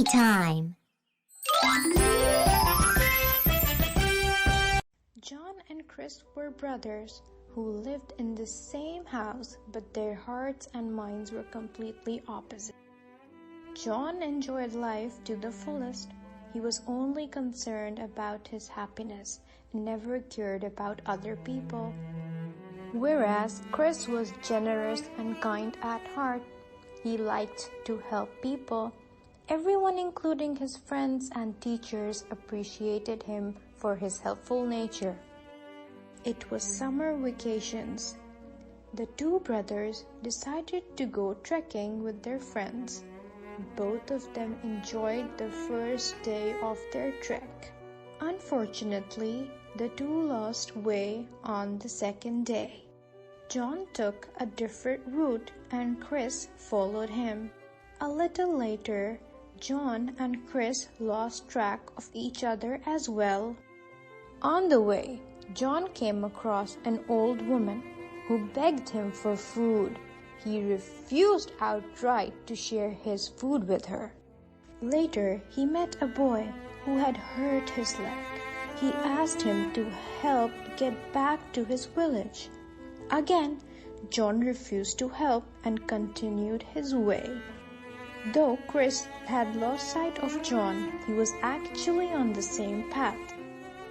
Story time! John and Chris were brothers who lived in the same house, but their hearts and minds were completely opposite. John enjoyed life to the fullest. He was only concerned about his happiness and never cared about other people. Whereas Chris was generous and kind at heart. He liked to help people. Everyone, including his friends and teachers, appreciated him for his helpful nature. It was summer vacations. The two brothers decided to go trekking with their friends. Both of them enjoyed the first day of their trek. Unfortunately, the two lost way on the second day. John took a different route and Chris followed him. A little later, John and Chris lost track of each other as well. On the way, John came across an old woman who begged him for food. He refused outright to share his food with her. Later, he met a boy who had hurt his leg. He asked him to help get back to his village. Again, John refused to help and continued his way. Though Chris had lost sight of John, he was actually on the same path.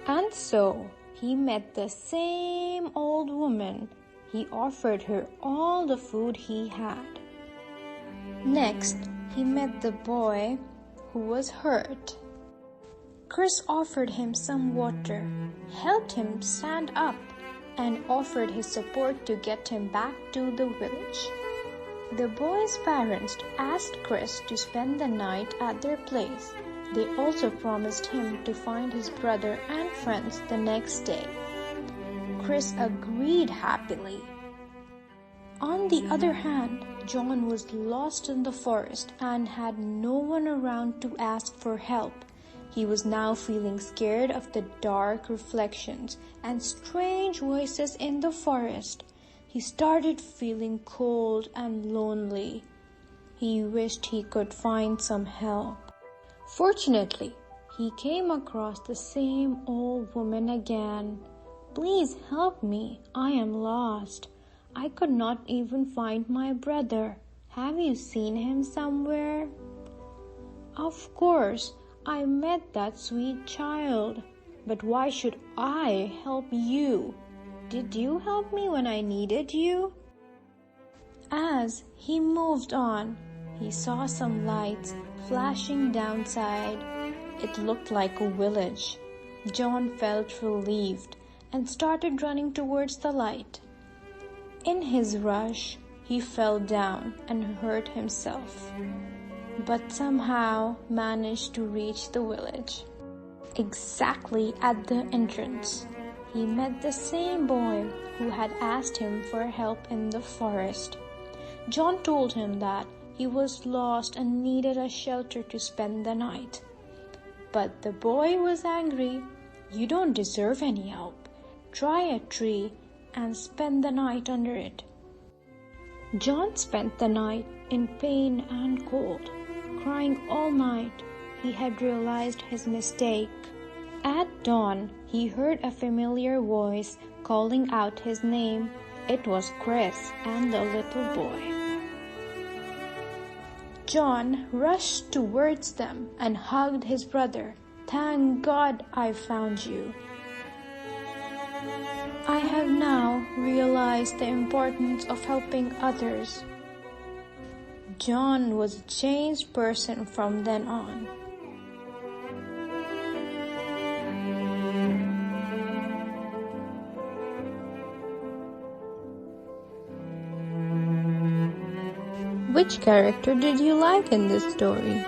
And so, he met the same old woman. He offered her all the food he had. Next, he met the boy who was hurt. Chris offered him some water, helped him stand up, and offered his support to get him back to the village. The boy's parents asked Chris to spend the night at their place. They also promised him to find his brother and friends the next day. Chris agreed happily. On the other hand, John was lost in the forest and had no one around to ask for help. He was now feeling scared of the dark reflections and strange voices in the forest. He started feeling cold and lonely. He wished he could find some help. Fortunately, he came across the same old woman again. "Please help me. I am lost. I could not even find my brother. Have you seen him somewhere?" "Of course, I met that sweet child. But why should I help you? Did you help me when I needed you?" As he moved on, he saw some lights flashing downside. It looked like a village. John felt relieved and started running towards the light. In his rush, he fell down and hurt himself, but somehow managed to reach the village. Exactly at the entrance, he met the same boy who had asked him for help in the forest. John told him that he was lost and needed a shelter to spend the night. But the boy was angry. "You don't deserve any help. Try a tree and spend the night under it." John spent the night in pain and cold, crying all night. He had realized his mistake. At dawn, he heard a familiar voice calling out his name. It was Chris and the little boy. John rushed towards them and hugged his brother. "Thank God I found you. I have now realized the importance of helping others." John was a changed person from then on. Which character did you like in this story?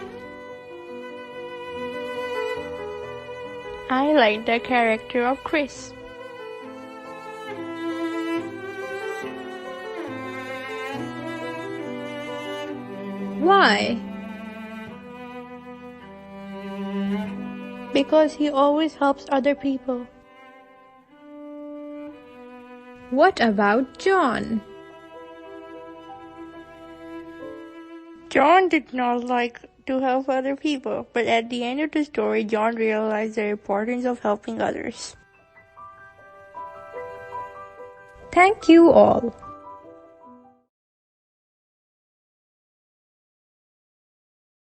I like the character of Chris. Why? Because he always helps other people. What about John? John did not like to help other people, but at the end of the story, John realized the importance of helping others. Thank you all.